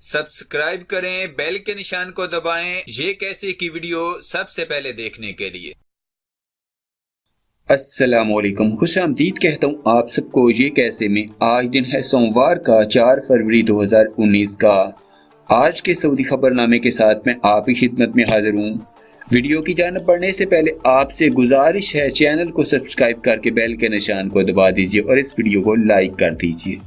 Subscribe करें, bell के निशान को दबाएं ये कैसे की वीडियो सबसे पहले देखने के लिए। अस्सलाम वालेकुम, खुशामदीद कहता हूँ आप सबको। ये कैसे में आज दिन है सोमवार का 4 फरवरी 2019 का। आज के सऊदी खबरनामे के साथ मैं आपकी खिदमत में हाजिर हूँ। वीडियो की जानब बढ़ने से पहले आपसे गुजारिश है, चैनल को सब्सक्राइब करके बेल के निशान को दबा दीजिए और इस वीडियो को लाइक कर दीजिए।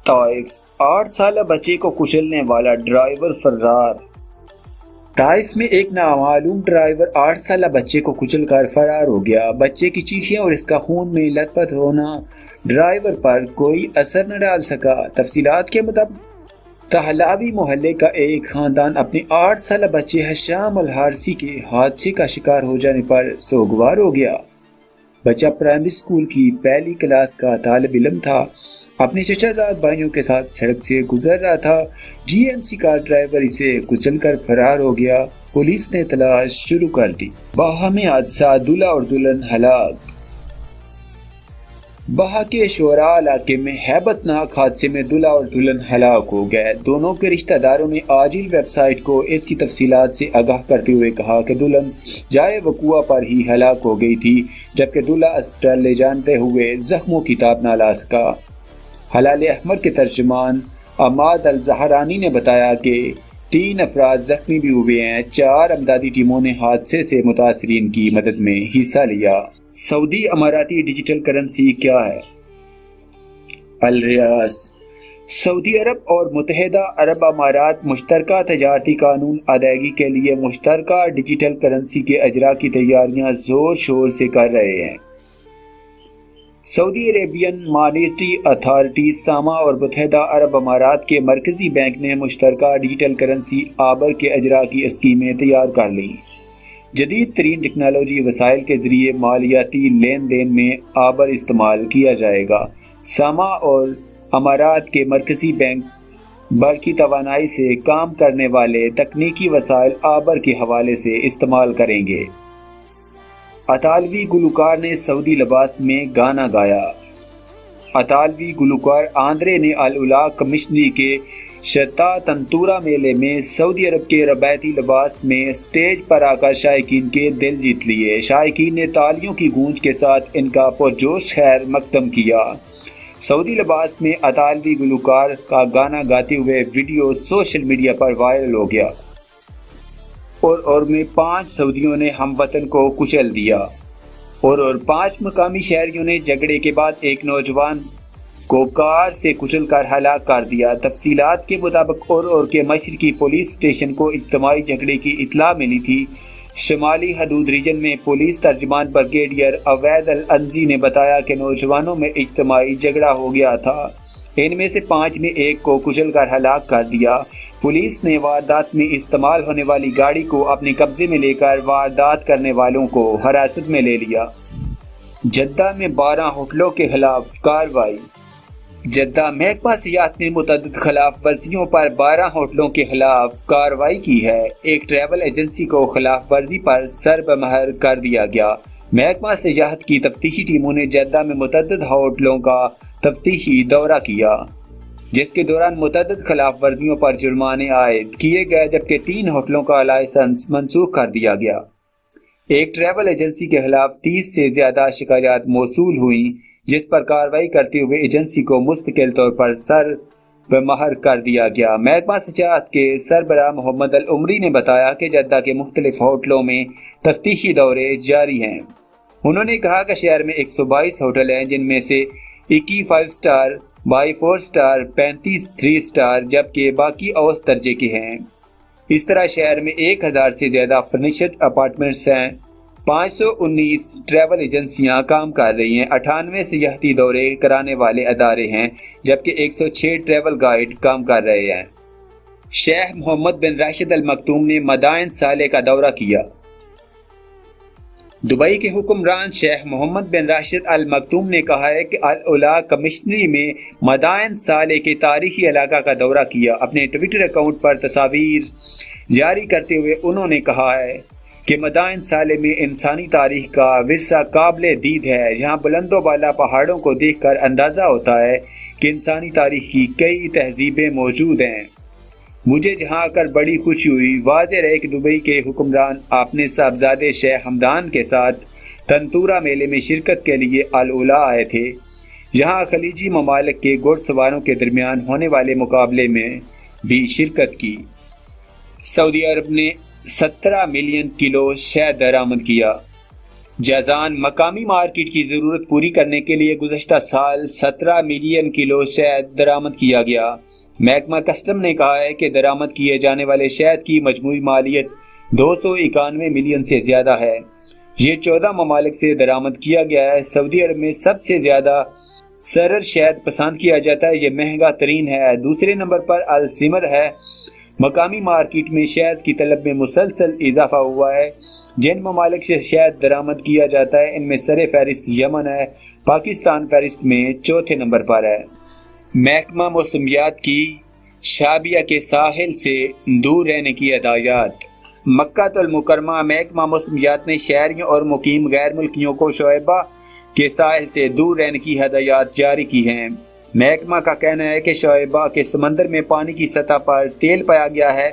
ताइफ, 8 साल बच्चे को कुचलने वाला ड्राइवर फरार। ताइफ में एक नामालूम ड्राइवर 8 साल बच्चे को कुचलकर फरार हो गया। बच्चे की चीखें और इसका खून में लथपथ होना ड्राइवर पर कोई असर न डाल सका। तफसीलात के मुताबिक तहलावी मोहल्ले का एक खानदान अपने 8 साल बच्चे हशाम अल हारसी के हादसे का शिकार हो जाने पर सोगवार हो गया। बच्चा प्राइमरी स्कूल की पहली क्लास का तालिब इल्म था। अपने चचाजाद भाइयों के साथ सड़क से गुजर रहा था। जीएमसी कार ड्राइवर इसे कुचलकर फरार हो गया। पुलिस ने तलाश शुरू कर दी। बाहमी हादसा, दूल्हा और दुल्हन हलाक। बाहा के शोरा इलाके में हैबतनाक हादसे में दूल्हा और दुल्हन हलाक हो गए। दोनों के रिश्तेदारों ने आजिल वेबसाइट को इसकी तफसीलात से आगाह करते हुए कहा कि दुल्हन जाए वकुआ पर ही हलाक हो गई थी, जबकि दूल्हा अस्पताल ले जाते हुए जख्मों की ताब न ला सका। हलाल अहमर के तर्जुमान अमाद अल जहरानी ने बताया कि 3 अफराद जख्मी भी हुए हैं। 4 अमदादी टीमों ने हादसे से मुतासरीन की मदद में हिस्सा लिया। सऊदी अमाराती डिजिटल करेंसी क्या है? अल रियास। सऊदी अरब और मुत्तहिदा अरब अमारात मुश्तरका तजारती कानून अदायगी के लिए मुश्तरका डिजिटल करेंसी के अजरा की तैयारियां जोर शोर से कर रहे हैं। सऊदी अरेबियन मॉनेटरी अथॉरिटी सामा और मुत्तहिदा अरब अमारात के मरकजी बैंक ने मुश्तरका डिजिटल करेंसी आबर के अजरा की स्कीमें तैयार कर ली। जदीद तरीन टेक्नोलॉजी वसाइल के जरिए मालियाती लेन देन में आबर इस्तेमाल किया जाएगा। सामा और अमारात के मरकजी बैंक बरकी तवानाई से काम करने वाले तकनीकी वसाइल आबर के हवाले से इस्तेमाल करेंगे। अतालवी गुलकार ने सऊदी लिबास में गाना गाया। अतालवी गुलकार आंद्रे ने अल उला कमिश्नरी के शता तंतूरा मेले में सऊदी अरब के रबायती लिबास में स्टेज पर आकर शायकीन के दिल जीत लिए। शायकीन ने तालियों की गूंज के साथ इनका पुरजोश खैर मकदम किया। सऊदी लिबास में अतालवी गुलकार का गाना गाते हुए वीडियो सोशल मीडिया पर वायरल हो गया और में 5 सऊदियों ने हमवतन को कुचल दिया और 5 मकामी शहरियों ने झगड़े के बाद एक नौजवान को कार से कुचलकर हलाक कर दिया। तफसीलात के मुताबिक और के मशरकी पुलिस स्टेशन को इज्तिमाई झगड़े की इत्तला मिली थी। शुमाली हदूद रीजन में पुलिस तर्जुमान ब्रिगेडियर अवैद अल अंजी ने बताया कि नौजवानों में इज्तिमाई झगड़ा हो गया था। इनमें से 5 ने एक को कुचलकर हलाक कर दिया। पुलिस ने वारदात में इस्तेमाल होने वाली गाड़ी को अपने कब्जे में लेकर वारदात करने वालों को हिरासत में ले लिया। जद्दा में 12 होटलों के खिलाफ कार्रवाई। जद्दा महकमा सियाहत ने मुतअद्दिद खिलाफ वर्जियों पर 12 होटलों के खिलाफ कार्रवाई की है। एक ट्रैवल एजेंसी को खिलाफ वर्जी पर सरबमहर कर दिया गया। महकमा सियाहत की तफ्तीशी टीमों ने जद्दा में मुतअद्दिद होटलों का तफ्तीशी दौरा किया, जिसके दौरान मुतअद्दिद खिलाफ वर्जियों पर जुर्माने आयद किए गए, जबकि 3 होटलों का लाइसेंस मनसूख कर दिया गया। एक ट्रैवल एजेंसी के खिलाफ 30 से ज्यादा शिकायत मौसूल हुई, जिस पर कार्रवाई करते हुए एजेंसी को मुस्तकिल तौर पर सरबमहर कर दिया गया। महकमा सियाहत के सरबराह मोहम्मद अल उमरी ने बताया कि जद्दा के मुख्तलिफ होटलों में तफ्तीशी दौरे जारी हैं। उन्होंने कहा कि शहर में 122 होटल हैं, जिनमें से 21 5 स्टार, 22 4 स्टार, 35 3 स्टार, जबकि बाकी औसत दर्जे के हैं। इस तरह शहर में 1000 से ज्यादा फर्निश्ड अपार्टमेंट्स हैं। 519 ट्रैवल एजेंसियां काम कर रही हैं। 98 सियाहती दौरे कराने वाले अदारे हैं, जबकि 106 ट्रैवल गाइड काम कर रहे हैं। शेख मोहम्मद बिन राशिद अल मखदूम ने मदाइन साले का दौरा किया। दुबई के हुक्मरान शेख मोहम्मद बिन राशिद अल मखदूम ने कहा है कि अल उला कमिश्नरी में मदाइन साले के तारीखी इलाका का दौरा किया। अपने ट्विटर अकाउंट पर तस्वीर जारी करते हुए उन्होंने कहा है कि मदाइन साले में इंसानी तारीख का विरसा काबिल दीद है, जहाँ बुलंदो बाला पहाड़ों को देखकर अंदाज़ा होता है कि इंसानी तारीख की कई तहजीबें मौजूद हैं। مجھے جہاں آ کر بڑی خوشی ہوئی۔ واضح رہے کہ دبئی کے حکمران اپنے صاحبزادے شیخ حمدان کے ساتھ تنتورا میلے میں شرکت کے لیے العلا آئے تھے، جہاں خلیجی ممالک کے گھڑ سواروں کے درمیان ہونے والے مقابلے میں بھی شرکت کی۔ سعودی عرب نے 17 ملین کلو شہد درآمد کیا۔ جازان مقامی مارکیٹ کی ضرورت پوری کرنے کے لیے گزشتہ سال 17 ملین کلو شہد درآمد کیا گیا۔ محکمہ کسٹم نے کہا ہے کہ درآمد کیے جانے والے شہد کی مجموعی مالیت 291 ملین سے زیادہ ہے۔ یہ 14 ممالک سے درآمد کیا گیا ہے۔ سعودی عرب میں سب سے زیادہ سرر شہد پسند کیا جاتا ہے، یہ مہنگا ترین ہے۔ دوسرے نمبر پر السمر ہے۔ مقامی مارکیٹ میں شہد کی طلب میں مسلسل اضافہ ہوا ہے۔ جن ممالک سے شہد درآمد کیا جاتا ہے ان میں سر فہرست یمن ہے، پاکستان فہرست میں چوتھے نمبر پر ہے۔ محکمہ موسمیات کی شابیہ کے ساحل سے دور رہنے کی ہدایات۔ مکہ المکرمہ محکمہ موسمیات نے شہریوں اور مقیم غیر ملکیوں کو شعیبہ کے ساحل سے دور رہنے کی ہدایات جاری کی ہیں۔ محکمہ کا کہنا ہے کہ شعیبہ کے سمندر میں پانی کی سطح پر تیل پایا گیا ہے۔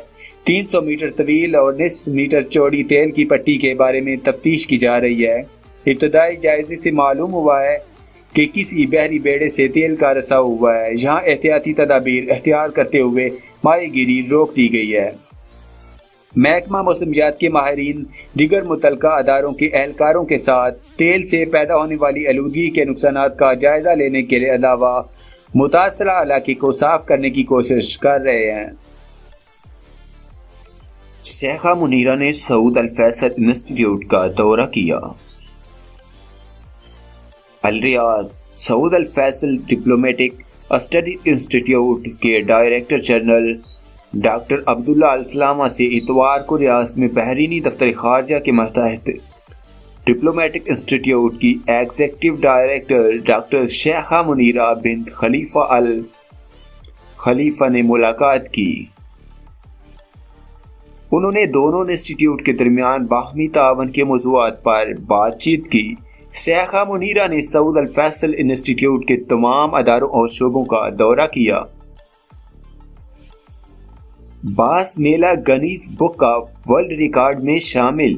300 میٹر طویل اور نصف میٹر چوڑی تیل کی پٹی کے بارے میں تفتیش کی جا رہی ہے۔ ابتدائی جائزے سے معلوم ہوا ہے کہ کسی بحری بیڑے سے تیل کا رساؤ ہوا ہے، جہاں احتیاطی تدابیر اختیار کرتے ہوئے ماہی گیری روک دی گئی ہے۔ محکمہ موسمیات کے ماہرین دیگر متعلقہ اداروں کے اہلکاروں کے ساتھ تیل سے پیدا ہونے والی آلودگی کے نقصانات کا جائزہ لینے کے علاوہ متاثرہ علاقے کو صاف کرنے کی کوشش کر رہے ہیں۔ شیخہ منیرہ نے سعود الفیصل انسٹی ٹیوٹ کا دورہ کیا۔ الریاض سعود الفیصل ڈپلومیٹک اسٹڈی انسٹی ٹیوٹ کے ڈائریکٹر جنرل ڈاکٹر عبداللہ السلامہ سے اتوار کو ریاست میں بحرینی دفتر خارجہ کے ماتحت ڈپلومیٹک انسٹی ٹیوٹ کی ایگزیکٹو ڈائریکٹر ڈاکٹر شیخہ منیرہ بنت خلیفہ خلیفہ نے ملاقات کی۔ انہوں نے دونوں انسٹی ٹیوٹ کے درمیان باہمی تعاون کے موضوعات پر بات چیت کی۔ شیخہ منیرہ نے سعود الفیصل انسٹی ٹیوٹ کے تمام اداروں اور شعبوں کا دورہ کیا۔ باس میلہ Guinness book of world record میں شامل۔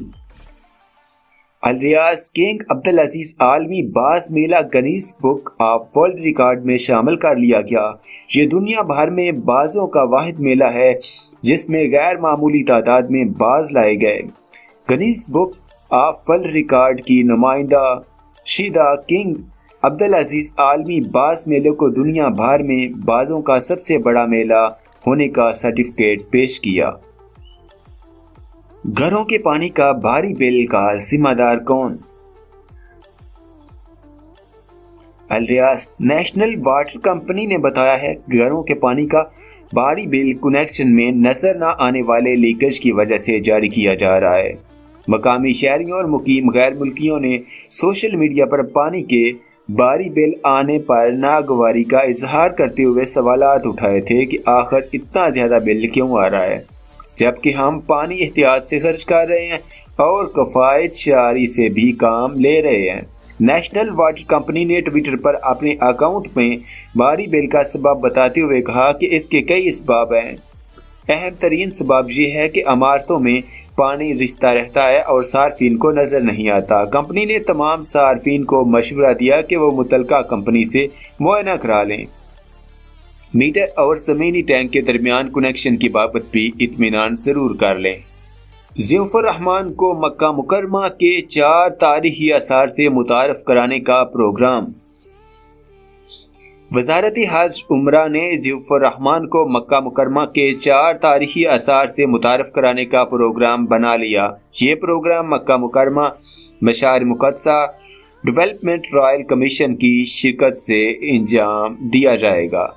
الریاض کنگ عبدالعزیز عالمی باس میلہ Guinness book of world record میں شامل کر لیا گیا۔ یہ دنیا بھر میں بازوں کا واحد میلہ ہے جس میں غیر معمولی تعداد میں باز لائے گئے۔ Guinness book of world record کی نمائندہ شیدا کنگ عبدالعزیز عالمی باز میلے کو دنیا بھر میں بازوں کا سب سے بڑا میلہ ہونے کا سرٹیفکیٹ پیش کیا۔ گھروں کے پانی کا بھاری بل کا ذمہ دار کون؟ الریاض نیشنل واٹر کمپنی نے بتایا ہے کہ گھروں کے پانی کا بھاری بل کنیکشن میں نظر نہ آنے والے لیکیج کی وجہ سے جاری کیا جا رہا ہے۔ مقامی شہریوں اور مقیم غیر ملکیوں نے سوشل میڈیا پر پانی کے بھاری بل آنے پر ناگواری کا اظہار کرتے ہوئے سوالات اٹھائے تھے کہ آخر اتنا زیادہ بل کیوں آ رہا ہے، جبکہ ہم پانی احتیاط سے خرچ کر رہے ہیں اور کفایت شعاری سے بھی کام لے رہے ہیں۔ نیشنل واٹر کمپنی نے ٹویٹر پر اپنے اکاؤنٹ میں بھاری بل کا سبب بتاتے ہوئے کہا کہ اس کے کئی اسباب ہیں۔ اہم ترین سبب یہ ہے کہ عمارتوں میں پانی رستا رہتا ہے اور صارفین کو نظر نہیں آتا۔ کمپنی نے تمام صارفین کو مشورہ دیا کہ وہ متعلقہ کمپنی سے معائنہ کرا لیں۔ میٹر اور زمینی ٹینک کے درمیان کنیکشن کی بابت بھی اطمینان ضرور کر لیں۔ ضیاء الرحمان کو مکہ مکرمہ کے 4 تاریخی آثار سے متعارف کرانے کا پروگرام۔ وزارت حج عمرہ نے ضیاء الرحمان کو مکہ مکرمہ کے 4 تاریخی آثار سے متعارف کرانے کا پروگرام بنا لیا۔ یہ پروگرام مکہ مکرمہ مشاعر مقدسہ ڈیولپمنٹ رائل کمیشن کی شرکت سے انجام دیا جائے گا۔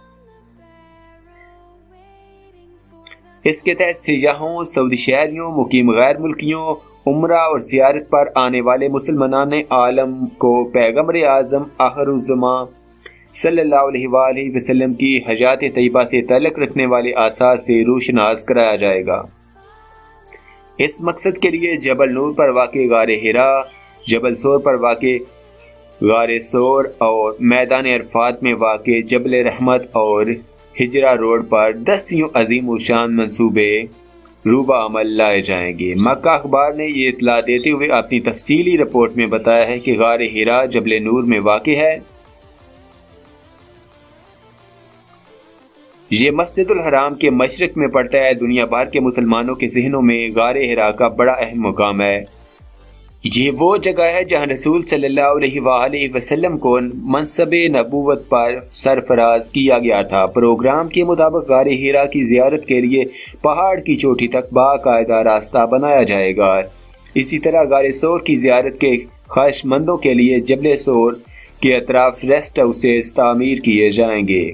اس کے تحت سیاحوں، سعودی شہریوں، مقیم غیر ملکیوں، عمرہ اور زیارت پر آنے والے مسلمانان عالم کو پیغمبر اعظم آخر الزماں صلی اللہ علیہ وآلہ وسلم کی حیات طیبہ سے تعلق رکھنے والے آثار سے روشناس کرایا جائے گا۔ اس مقصد کے لیے جبل نور پر واقع غار حرا، جبل سور پر واقع غار سور اور میدان عرفات میں واقع جبل رحمت اور ہجرا روڈ پر دستیوں عظیم و شان منصوبے روبہ عمل لائے جائیں گے۔ مکہ اخبار نے یہ اطلاع دیتے ہوئے اپنی تفصیلی رپورٹ میں بتایا ہے کہ غار حرا جبل نور میں واقع ہے۔ یہ مسجد الحرام کے مشرق میں پڑتا ہے۔ دنیا بھر کے مسلمانوں کے ذہنوں میں غار حرا کا بڑا اہم مقام ہے۔ یہ وہ جگہ ہے جہاں رسول صلی اللہ علیہ وآلہ وسلم کو منصب نبوت پر سرفراز کیا گیا تھا۔ پروگرام کے مطابق غار حرا کی زیارت کے لیے پہاڑ کی چوٹی تک باقاعدہ راستہ بنایا جائے گا۔ اسی طرح غار ثور کی زیارت کے خواہش مندوں کے لیے جبل ثور کے اطراف ریسٹ ہاؤسز تعمیر کیے جائیں گے۔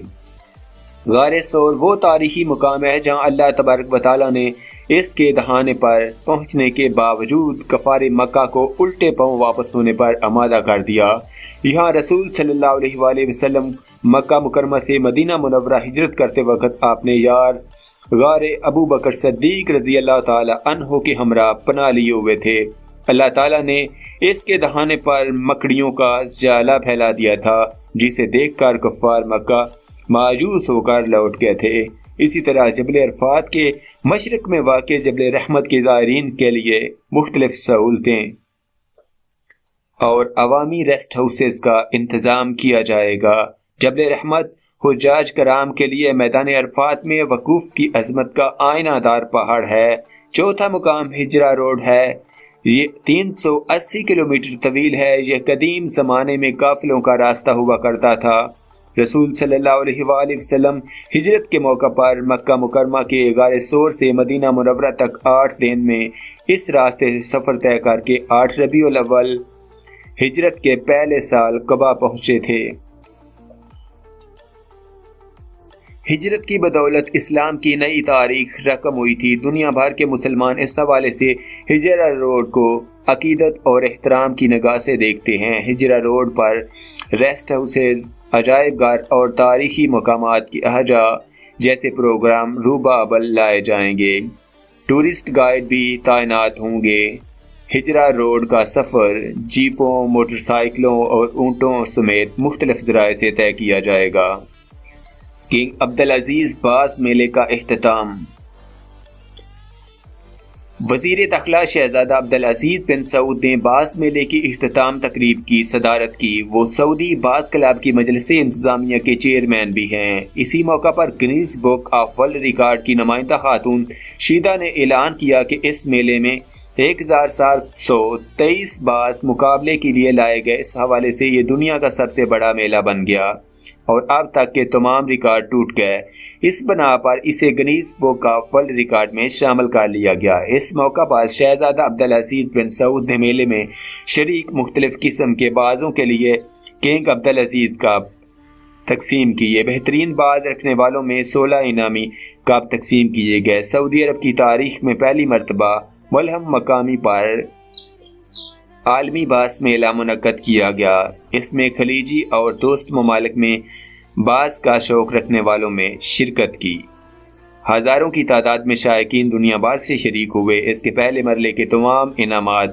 غار ثور وہ تاریخی مقام ہے جہاں اللہ تبارک و تعالیٰ نے اس کے دہانے پر پہنچنے کے باوجود کفار مکہ کو الٹے پاؤں واپس ہونے پر آمادہ کر دیا۔ یہاں رسول صلی اللہ علیہ وآلہ وسلم مکہ مکرمہ سے مدینہ منورہ ہجرت کرتے وقت آپ نے یار غار ابو بکر صدیق رضی اللہ تعالی عنہ کے ہمراہ پناہ لیے ہوئے تھے۔ اللہ تعالیٰ نے اس کے دہانے پر مکڑیوں کا جالہ پھیلا دیا تھا، جسے دیکھ کر کفار مکہ مایوس ہو کر لوٹ گئے تھے۔ اسی طرح جبل عرفات کے مشرق میں واقع جبل رحمت کے زائرین کے لیے مختلف سہولتیں اور عوامی ریسٹ ہاؤسز کا انتظام کیا جائے گا۔ جبل رحمت حجاج کرام کے لیے میدان عرفات میں وقوف کی عظمت کا آئینہ دار پہاڑ ہے۔ چوتھا مقام ہجرا روڈ ہے۔ یہ 380 کلومیٹر طویل ہے۔ یہ قدیم زمانے میں قافلوں کا راستہ ہوا کرتا تھا۔ رسول صلی اللہ علیہ وآلہ وسلم ہجرت کے موقع پر مکہ مکرمہ کے غار ثور سے مدینہ منورہ تک 8 دن میں اس راستے سے سفر طے کر کے 8 ربیع الاول ہجرت کے پہلے سال قبا پہنچے تھے۔ ہجرت کی بدولت اسلام کی نئی تاریخ رقم ہوئی تھی۔ دنیا بھر کے مسلمان اس حوالے سے ہجرا روڈ کو عقیدت اور احترام کی نگاہ سے دیکھتے ہیں۔ ہجرا روڈ پر ریسٹ ہاؤسز، عجائب گھر اور تاریخی مقامات کی احجا جیسے پروگرام روبہ عمل لائے جائیں گے۔ ٹورسٹ گائیڈ بھی تعینات ہوں گے۔ ہجرا روڈ کا سفر جیپوں، موٹر سائیکلوں اور اونٹوں سمیت مختلف ذرائع سے طے کیا جائے گا۔ کنگ عبدالعزیز باز میلے کا اختتام۔ وزیر داخلہ شہزادہ عبدالعزیز بن سعود نے باز میلے کی اختتام تقریب کی صدارت کی۔ وہ سعودی باز کلب کی مجلس انتظامیہ کے چیئرمین بھی ہیں۔ اسی موقع پر Guinness book of world record کی نمائندہ خاتون شیدا نے اعلان کیا کہ اس میلے میں 1723 باز مقابلے کے لیے لائے گئے۔ اس حوالے سے یہ دنیا کا سب سے بڑا میلہ بن گیا اور اب تک کے تمام ریکارڈ ٹوٹ گئے۔ اس بنا پر اسے Guinness book of world record میں شامل کر لیا گیا۔ اس موقع پر شہزادہ عبدالعزیز بن سعود نے میلے میں شریک مختلف قسم کے بازوں کے لیے کنگ عبدالعزیز کپ تقسیم کیے۔ بہترین باز رکھنے والوں میں 16 انعامی کپ تقسیم کیے گئے۔ سعودی عرب کی تاریخ میں پہلی مرتبہ ملہم مقامی پر عالمی باز میلہ منعقد کیا گیا۔ اس میں خلیجی اور دوست ممالک میں باز کا شوق رکھنے والوں میں شرکت کی۔ ہزاروں کی تعداد میں شائقین دنیا بھر سے شریک ہوئے۔ اس کے پہلے مرحلے کے تمام انعامات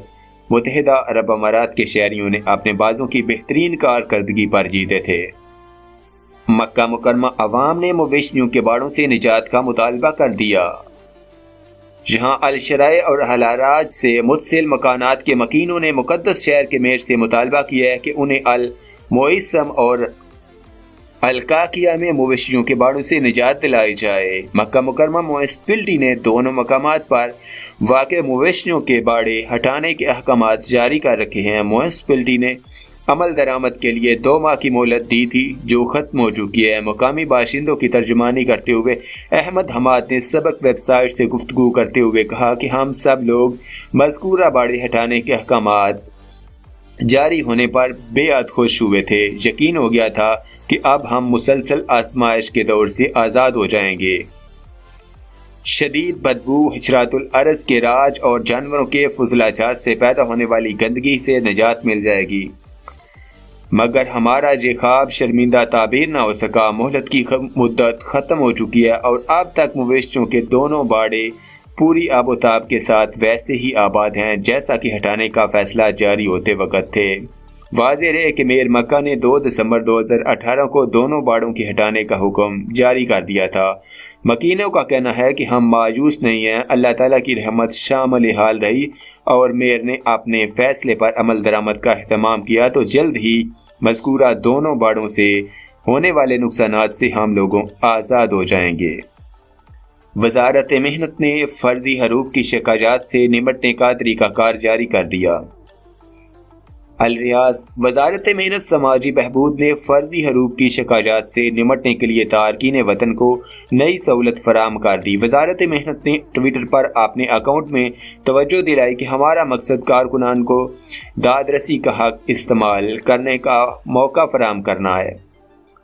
متحدہ عرب امارات کے شہریوں نے اپنے بازوں کی بہترین کارکردگی پر جیتے تھے۔ مکہ مکرمہ عوام نے مویشیوں کے باڑوں سے نجات کا مطالبہ کر دیا۔ جہاں الشرائع اور حلاراج سے متصل مکانات کے مکینوں نے مقدس شہر کے میئر سے مطالبہ کیا ہے کہ انہیں المعیسم اور الکاکیہ میں مویشیوں کے باڑوں سے نجات دلائی جائے۔ مکہ مکرمہ میونسپلٹی نے دونوں مقامات پر واقع مویشیوں کے باڑے ہٹانے کے احکامات جاری کر رکھے ہیں۔ میونسپلٹی نے عمل درآمد کے لیے 2 ماہ کی مہلت دی تھی، جو ختم ہو چکی ہے۔ مقامی باشندوں کی ترجمانی کرتے ہوئے احمد حماد نے سبق ویب سائٹ سے گفتگو کرتے ہوئے کہا کہ ہم سب لوگ مذکورہ باڑے ہٹانے کے احکامات جاری ہونے پر بے حد خوش ہوئے تھے۔ یقین ہو گیا تھا کہ اب ہم مسلسل آزمائش کے دور سے آزاد ہو جائیں گے۔ شدید بدبو، حشرات الارض کے راج اور جانوروں کے فضلاجات سے پیدا ہونے والی گندگی سے نجات مل جائے گی، مگر ہمارا یہ خواب شرمندہ تعبیر نہ ہو سکا۔ مہلت کی مدت ختم ہو چکی ہے اور اب تک مویشیوں کے دونوں باڑے پوری آب و تاب کے ساتھ ویسے ہی آباد ہیں جیسا کہ ہٹانے کا فیصلہ جاری ہوتے وقت تھے۔ वाज़ेह रहे कि मेयर मक्का ने 2 दिसंबर 2018 को दोनों बाड़ों के हटाने का हुक्म जारी कर दिया था। मकीनों का कहना है कि हम मायूस नहीं हैं, अल्लाह ताला की रहमत शामिल हाल रही और मेयर ने अपने फैसले पर अमल दरामद का एहतमाम किया तो जल्द ही मज़कूरा दोनों बाड़ों से होने वाले नुकसानात से हम लोगों आज़ाद हो जाएंगे। वज़ारत मेहनत ने फर्जी हरूब की शिकायत से निपटने का तरीक़ाकार जारी कर दिया। अल-रियाज़ वज़ारत मेहनत समाजी बहबूद ने फर्जी हरूब की शिकायत से निपटने के लिए तारकीन वतन को नई सहूलत फराम कर दी। वज़ारत मेहनत ने ट्विटर पर अपने अकाउंट में तवज्जो दिलाई कि हमारा मकसद कारकुनान को दादरसी का हक इस्तेमाल करने का मौका फराम करना है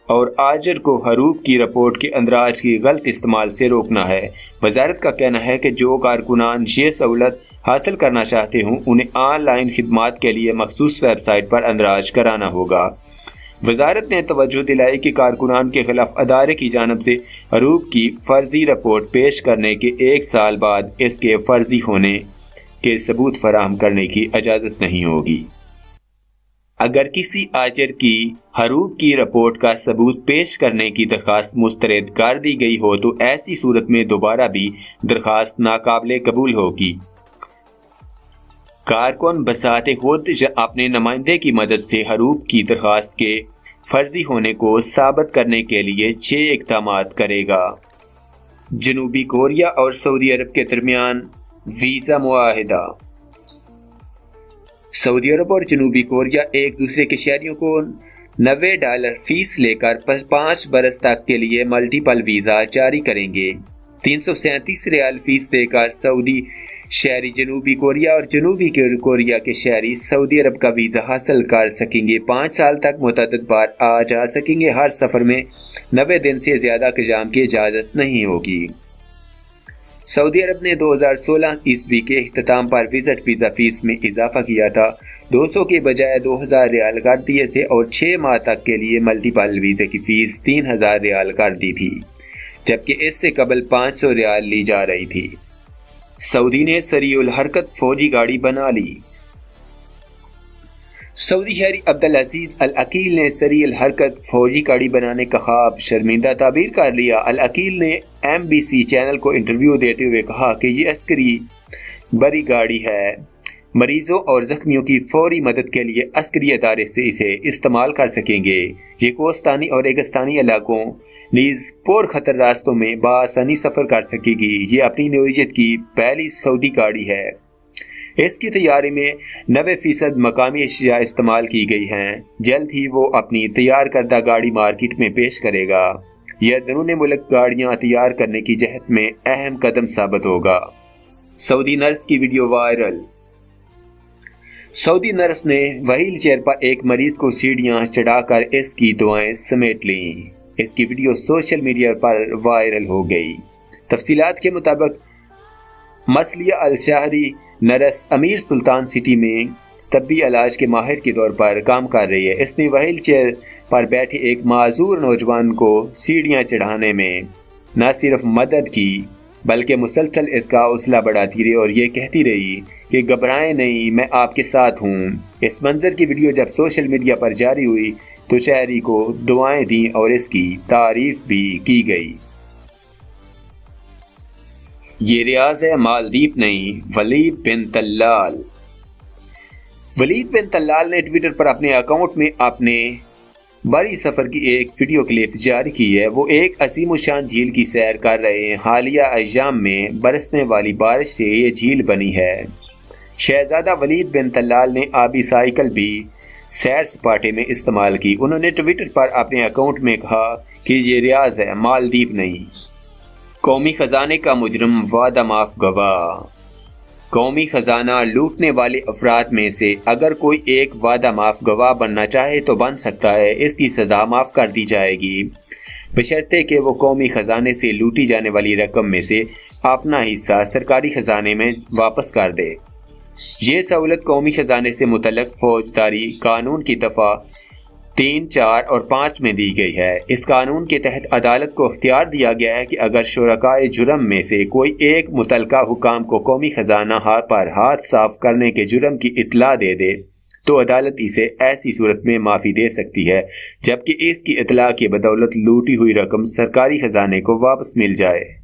और आजर को हरूब की रिपोर्ट के अंदराज की गलत इस्तेमाल से रोकना है। वज़ारत का कहना है कि जो कारकुनान ये सहूलत हासिल करना चाहते हों उन्हें ऑनलाइन खिदमात के लिए मखसूस वेबसाइट पर अंदराज कराना होगा। वज़ारत ने तवज्जो दिलाई कि कारकुनान के खिलाफ अदारे की जानब से हरूब की फर्जी रिपोर्ट पेश करने के 1 साल बाद इसके फर्जी होने के सबूत फराहम करने की इजाज़त नहीं होगी। अगर किसी आजर की हरूब की रिपोर्ट का सबूत पेश करने की दरख्वास्त मुस्तरद कर दी गई हो तो ऐसी सूरत में दोबारा भी दरख्वास्त नाकाबिले कबूल होगी। कारकुन बसाते खुद अपने नुमाइंदे की मदद से हरूब की दरख्वास्त के फर्जी होने को साबित करने के लिए 6 इक़दामात करेगा। जनूबी कोरिया और सऊदी अरब के दरमियान वीज़ा मुआहिदा। सऊदी अरब और जनूबी कोरिया एक दूसरे के शहरियों को $90 फीस लेकर 5 बरस तक के लिए मल्टीपल वीज़ा जारी करेंगे। 337 रियाल फीस देकर सऊदी शहरी जनूबी कोरिया और जनूबी कोरिया के शहरी सऊदी अरब का वीज़ा हासिल कर सकेंगे। 5 साल तक मुतअद्दिद बार आ जा सकेंगे। हर सफ़र में 90 दिन से ज़्यादा क़याम की इजाज़त नहीं होगी। सऊदी अरब ने 2016 ईस्वी के इख्तिताम पर विज़िट वीज़ा फीस में इजाफा किया था। 200 के बजाय 2000 रियाल कर दिए थे और 6 माह तक के लिए मल्टीपल वीज़े की फ़ीस 3000 रियाल कर दी थी, जबकि इससे कबल 500 रियाल ली जा रही थी। सऊदी ने सरीउल हरकत फौजी गाड़ी बना ली। सऊदी शहरी अब्दुल अजीज अल अकील ने सरीउल हरकत फौजी गाड़ी बनाने का ख्वाब शर्मिंदा ताबीर कर लिया। अल अकील ने MBC चैनल को इंटरव्यू देते हुए कहा कि ये अस्करी बड़ी गाड़ी है, मरीजों और जख्मियों की फौरी मदद के लिए अस्करी अदारे से इसे इस्तेमाल कर सकेंगे। ये कोस्तानी और रेगिस्तानी इलाकों नीज पुर खतर रास्तों में बासानी सफ़र कर सकेगी। ये अपनी नौइयत की पहली सऊदी गाड़ी है। इसकी तैयारी में 90% मकामी अशिया इस्तेमाल की गई हैं। जल्द ही वो अपनी तैयार करदा गाड़ी मार्केट में पेश करेगा। यह अंदरूनी मुल्क गाड़ियाँ तैयार करने की जहत में अहम कदम साबित होगा। सऊदी नर्स की वीडियो वायरल। सऊदी नर्स ने व्हील चेयर पर एक मरीज को सीढ़ियाँ चढ़ाकर इसकी दुआएं समेट लीं। इसकी वीडियो सोशल मीडिया पर वायरल हो गई। तफसीलात के मुताबिक मसलिया अल शहरी नर्स अमीर सुल्तान सिटी में तब्बी इलाज के माहिर के तौर पर काम कर रही है। इसने व्हील चेयर पर बैठे एक माजूर नौजवान को सीढ़ियाँ चढ़ाने में न सिर्फ मदद की बल्कि मुसलसल इसका हौसला बढ़ाती रही और ये कहती रही कि घबराएं नहीं, मैं आपके साथ हूँ। इस मंजर की वीडियो जब सोशल मीडिया पर जारी हुई तो शहरी को दुआएं दी और इसकी तारीफ भी की गई। ये रियाज है, मालदीव नहीं। वलीद बिन तल्लाल। वलीद बिन तल्लाल ने ट्विटर पर अपने अकाउंट में अपने बड़ी सफ़र की एक वीडियो क्लिप जारी की है। वो एक असीमुशान झील की सैर कर रहे हैं। हालिया अय्याम में बरसने वाली बारिश से ये झील बनी है। शहजादा वलीद बिन तल्लाल ने आबी साइकिल भी सैर सपाटे में इस्तेमाल की। उन्होंने ट्विटर पर अपने अकाउंट में कहा कि ये रियाज है, मालदीव नहीं। कौमी खजाने का मुजरम वादा माफ गवाह। कौमी खजाना लूटने वाले अफराद में से अगर कोई एक वादा माफ गवाह बनना चाहे तो बन सकता है। इसकी सजा माफ कर दी जाएगी बशर्ते कि वो कौमी खजाने से लूटी जाने वाली रकम में से अपना हिस्सा सरकारी खजाने में वापस कर दे। ये सहूलत कौमी खजाने से मुतल्लक फौजदारी कानून की दफ़ा 3, 4 और 5 में दी गई है। इस कानून के तहत अदालत को इख्तियार दिया गया है कि अगर शुरकाए जुर्म में से कोई एक मुतलका हुकाम को कौमी खजाना पर हाथ साफ करने के जुर्म की इत्तला दे दे تو عدالت اسے ایسی صورت میں معافی دے سکتی ہے جبکہ اس کی اطلاع کی بدولت لوٹی ہوئی رقم سرکاری خزانے کو واپس مل جائے۔